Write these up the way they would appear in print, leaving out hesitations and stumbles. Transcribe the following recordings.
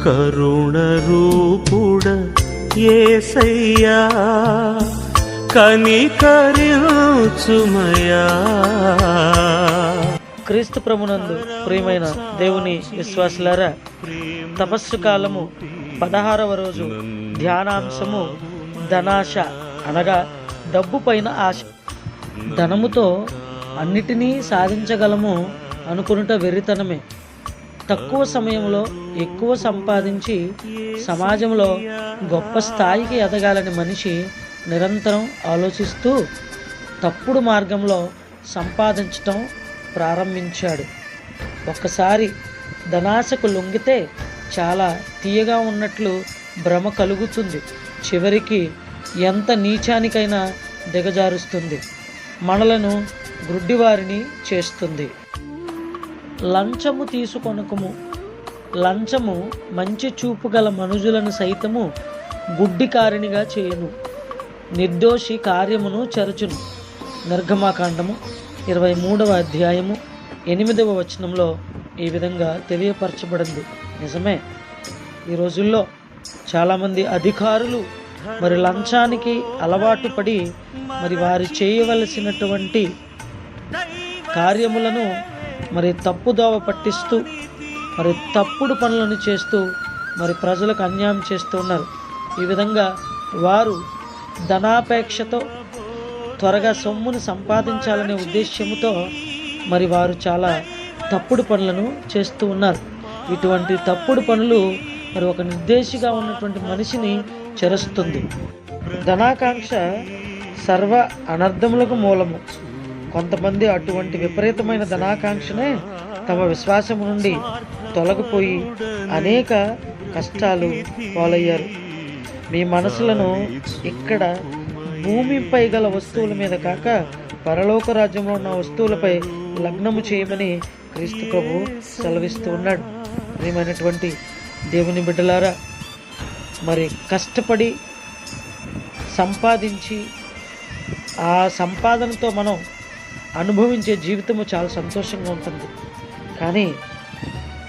కరుణ రూపుడ యేసయ్యా కనికరించుమయా. క్రీస్తు ప్రభునందు ప్రియమైన దేవుని విశ్వాసులారా, తపస్సు కాలము 16వ రోజు ధ్యానాంశము ధనాశ, అనగా డబ్బు పైన ఆశ. ధనముతో అన్నిటినీ సాధించగలము అనుకునుట వెర్రితనమే. తక్కువ సమయంలో ఎక్కువ సంపాదించి సమాజంలో గొప్ప స్థాయికి ఎదగాలని మనిషి నిరంతరం ఆలోచిస్తూ తప్పుడు మార్గంలో సంపాదించటం ప్రారంభించాడు. ఒక్కసారి ధనాశకు లొంగితే చాలా తీయగా ఉన్నట్లు భ్రమ కలుగుతుంది. చివరికి ఎంత నీచానికైనా దిగజారుస్తుంది, మనలను గ్రుడ్డివారిని చేస్తుంది. లంచము తీసుకొనకుము. లంచము మంచి చూపు గల మనుజులను సైతము గుడ్డికారినిగా చేయును, నిర్దోషి కార్యమును చెరచును. నిర్గమాకాండము 23వ అధ్యాయము 8వ వచనంలో ఈ విధంగా తెలియపరచబడింది. నిజమే, ఈ రోజుల్లో చాలామంది అధికారులు మరి లంచానికి అలవాటు పడి మరి వారు చేయవలసినటువంటి కార్యములను మరి తప్పుదోవ పట్టిస్తూ మరి తప్పుడు పనులను చేస్తూ మరి ప్రజలకు అన్యాయం చేస్తూ ఉన్నారు. ఈ విధంగా వారు ధనాపేక్షతో త్వరగా సొమ్మును సంపాదించాలనే ఉద్దేశ్యంతో మరి వారు చాలా తప్పుడు పనులను చేస్తూ ఉన్నారు. ఇటువంటి తప్పుడు పనులు మరి ఒక నిర్దేశిగా ఉన్నటువంటి మనిషిని చెరుస్తుంది. ధనాకాంక్ష సర్వ అనర్థములకు మూలము. కొంతమంది అటువంటి విపరీతమైన ధనాకాంక్షనే తమ విశ్వాసం నుండి తొలగిపోయి అనేక కష్టాలు పాలయ్యారు. మీ మనసులను ఇక్కడ భూమిపై గల వస్తువుల మీద కాక పరలోక రాజ్యంలో ఉన్న వస్తువులపై లగ్నము చేయమని క్రీస్తు ప్రభు సెలవిస్తూ ఉన్నాడు. ప్రియమైనటువంటి దేవుని బిడ్డలారా, మరి కష్టపడి సంపాదించి ఆ సంపాదనతో మనం అనుభవించే జీవితము చాలా సంతోషంగా ఉంటుంది. కానీ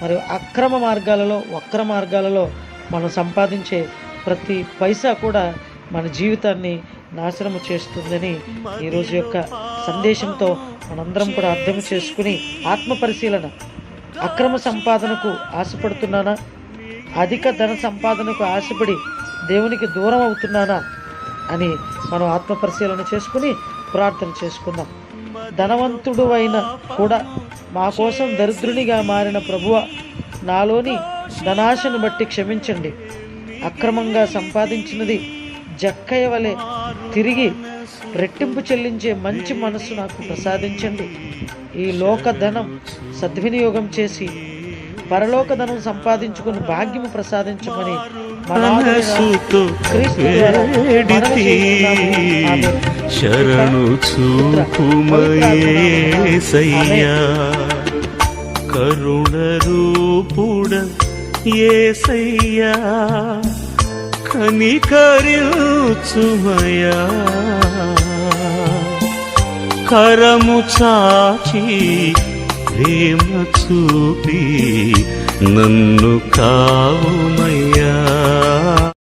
మరి అక్రమ మార్గాలలో, వక్ర మార్గాలలో మనం సంపాదించే ప్రతి పైసా కూడా మన జీవితాన్ని నాశనము చేస్తుందని ఈరోజు యొక్క సందేశంతో మనందరం కూడా అర్థం చేసుకుని ఆత్మ పరిశీలన. అక్రమ సంపాదనకు ఆశపడుతున్నానా? అధిక ధన సంపాదనకు ఆశపడి దేవునికి దూరం అవుతున్నానా అని మనం ఆత్మ పరిశీలన చేసుకుని ప్రార్థన చేసుకుందాం. ధనవంతుడు అయినా కూడా మా కోసం దరిద్రునిగా మారిన ప్రభువ, నాలోని ధనాశను బట్టి క్షమించండి. అక్రమంగా సంపాదించినది జక్కయ్య వలె తిరిగి రెట్టింపు చెల్లించే మంచి మనస్సు నాకు ప్రసాదించండి. ఈ లోక ధనం సద్వినియోగం చేసి పరలోక ధనం సంపాదించుకుని భాగ్యము ప్రసాదించమని శరణు చూపుమయేసయ్యా, కరుణ రూపుడ యేసయ్యా కనికరించుమయా. కరము చాచి ప్రేమ చూపి నన్ను కావుమ